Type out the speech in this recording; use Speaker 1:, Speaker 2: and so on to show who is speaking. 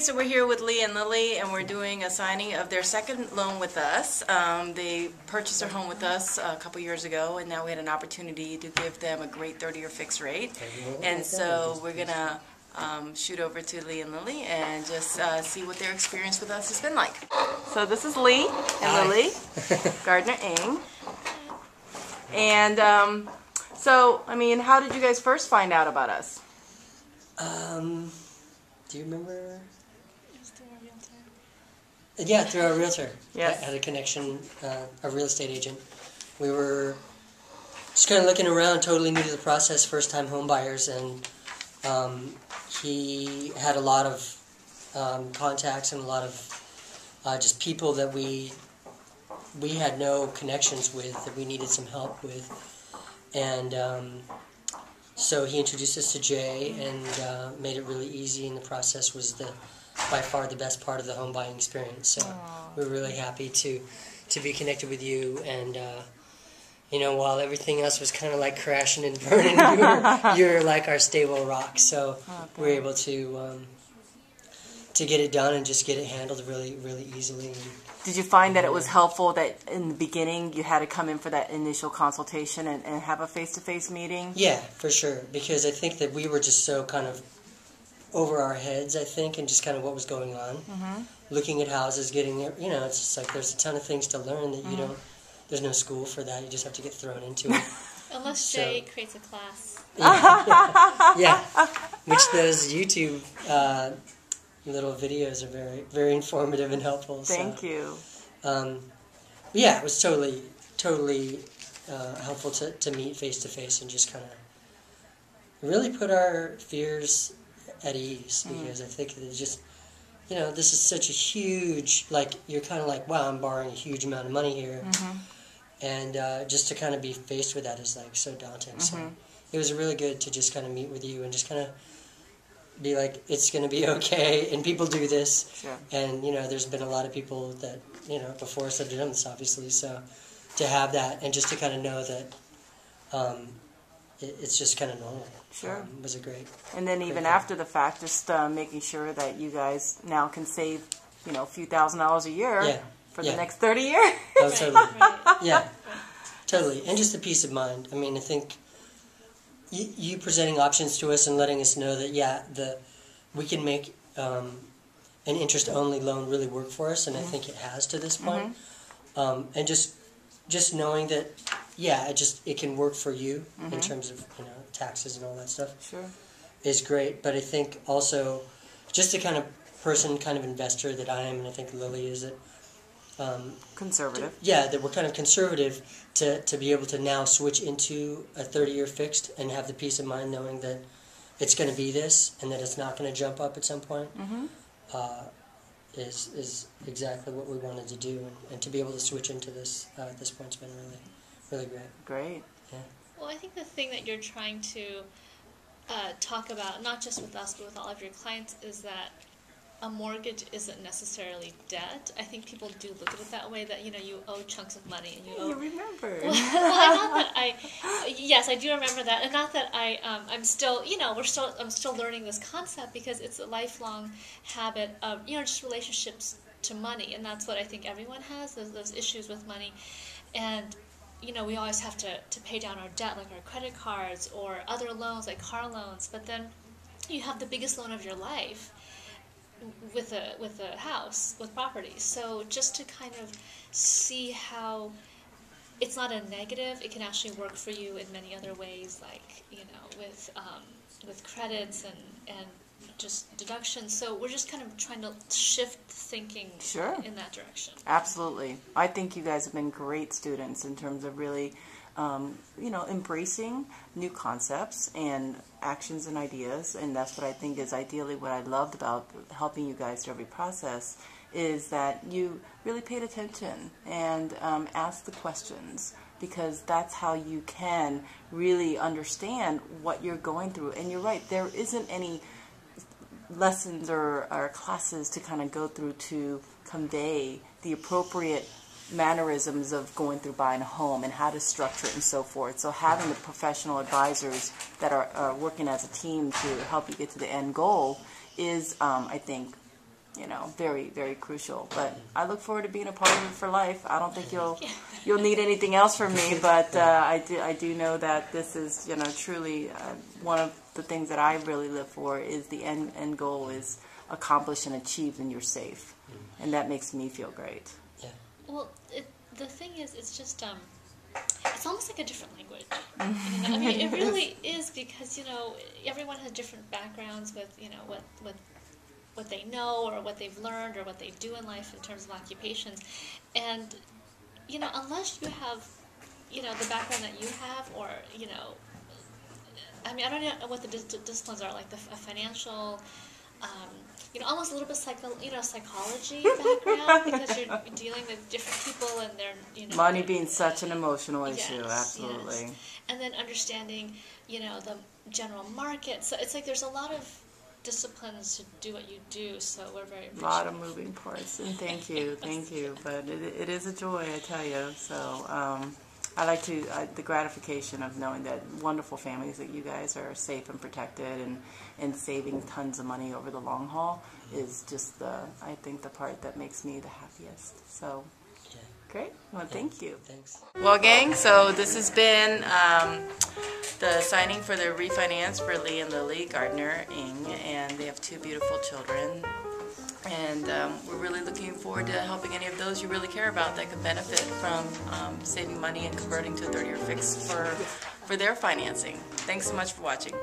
Speaker 1: so we're here with Lee and Lily, and we're doing a signing of their second loan with us. They purchased their home with us a couple years ago, and now we had an opportunity to give them a great 30-year fixed rate. And so we're going to shoot over to Lee and Lily and just see what their experience with us has been like. So this is Lee and Lily, Gardner Ng. And so, I mean, how did you guys first find out about us?
Speaker 2: Do you remember? Just through our realtor. Yeah, through our realtor.
Speaker 1: Yes.
Speaker 2: I had a connection, a real estate agent. We were just kind of looking around, totally new to the process, first-time home buyers, and he had a lot of contacts and a lot of just people that we had no connections with, that we needed some help with. And so he introduced us to Jay and made it really easy, and the process was by far the best part of the home buying experience. So we're really happy to be connected with you, and you know, while everything else was kind of like crashing and burning, you're like our stable rock. So we're able to get it done and just get it handled really, really easily.
Speaker 1: Did you find that it was helpful that in the beginning you had to come in for that initial consultation and have a face-to-face meeting?
Speaker 2: Yeah, for sure. Because I think that we were just so kind of over our heads, I think, and just kind of what was going on. Looking at houses, getting, you know, it's just like there's a ton of things to learn that you don't, there's no school for that. You just have to get thrown into it.
Speaker 3: Unless Jay creates a class.
Speaker 2: Yeah. Which those YouTube little videos are very, very informative and helpful.
Speaker 1: Thank you.
Speaker 2: Yeah, it was totally helpful to meet face to face and just kind of really put our fears at ease, because I think that it's just, you know, this is such a huge, like, you're kind of like, wow, I'm borrowing a huge amount of money here, and just to kind of be faced with that is like so daunting. So it was really good to just kind of meet with you and just kind of be like, it's going to be okay, and people do this.
Speaker 1: Sure.
Speaker 2: And, you know, there's been a lot of people that, you know, before us that have done this, obviously, so to have that and just to kind of know that it's just kind of normal.
Speaker 1: Sure.
Speaker 2: Was a great.
Speaker 1: And then even after the fact, just making sure that you guys now can save, you know, a few $1,000s a year for the next 30 years.
Speaker 2: Oh, totally. Yeah, totally. And just the peace of mind. I mean, I think you presenting options to us and letting us know that, we can make an interest-only loan really work for us, and I think it has to this point. And just knowing that, it can work for you in terms of, you know, taxes and all that stuff.
Speaker 1: Sure.
Speaker 2: Is great. But I think also, just the kind of investor that I am, and I think Lily is, that
Speaker 1: conservative.
Speaker 2: That we're kind of conservative to be able to now switch into a 30-year fixed and have the peace of mind knowing that it's going to be this and that it's not going to jump up at some point. Is exactly what we wanted to do, and to be able to switch into this at this point's been really, really great.
Speaker 1: Great.
Speaker 2: Yeah.
Speaker 3: Well, I think the thing that you're trying to talk about, not just with us but with all of your clients, is that a mortgage isn't necessarily debt. I think people do look at it that way, that, you know, you owe chunks of money and you owe.
Speaker 1: You remember.
Speaker 3: Well, not that yes, I do remember that, and not that I'm still, you know, I'm still learning this concept, because it's a lifelong habit of, you know, just relationships to money, and that's what I think everyone has, those issues with money, and, you know, we always have to pay down our debt, like our credit cards or other loans like car loans, but then you have the biggest loan of your life with a house, with property. So just to kind of see how it's not a negative, it can actually work for you in many other ways, like, you know, with credits and just deductions. So we're just kind of trying to shift thinking in that direction.
Speaker 1: Absolutely. I think you guys have been great students in terms of really you know, embracing new concepts and actions and ideas, and that's what I think is ideally what I loved about helping you guys through every process, is that you really paid attention and asked the questions, because that's how you can really understand what you're going through. And you're right, there isn't any lessons or classes to kind of go through to convey the appropriate mannerisms of going through buying a home and how to structure it and so forth. So having the professional advisors that are working as a team to help you get to the end goal is, I think, very, very crucial. But I look forward to being a part of it for life. I don't think you'll need anything else from me, but I do know that this is, truly one of the things that I really live for is the end goal is accomplished and achieved, and you're safe. And that makes me feel great.
Speaker 2: Yeah.
Speaker 3: Well, the thing is, it's just it's almost like a different language. I mean, it really is, because everyone has different backgrounds with what they know or what they've learned or what they do in life in terms of occupations, and unless you have the background that you have, or I mean, I don't know what the disciplines are, like a financial. Almost a little bit psychology background, because you're dealing with different people and they're,
Speaker 1: money being such an emotional issue,
Speaker 3: yes,
Speaker 1: absolutely.
Speaker 3: Yes. And then understanding, the general market. So it's like there's a lot of disciplines to do what you do, so we're very appreciative.
Speaker 1: A lot of moving parts, and thank you, thank you. But it is a joy, I tell you. So I like the gratification of knowing that wonderful families that you guys are safe and protected, and saving tons of money over the long haul is just I think the part that makes me the happiest. So great. Well, thank you.
Speaker 2: Thanks.
Speaker 1: Well, gang, so this has been the signing for the refinance for Lee and Lily Gardner Ng, and they have 2 beautiful children. And we're really looking forward to helping any of those you really care about that could benefit from saving money and converting to a 30-year fix for their financing. Thanks so much for watching.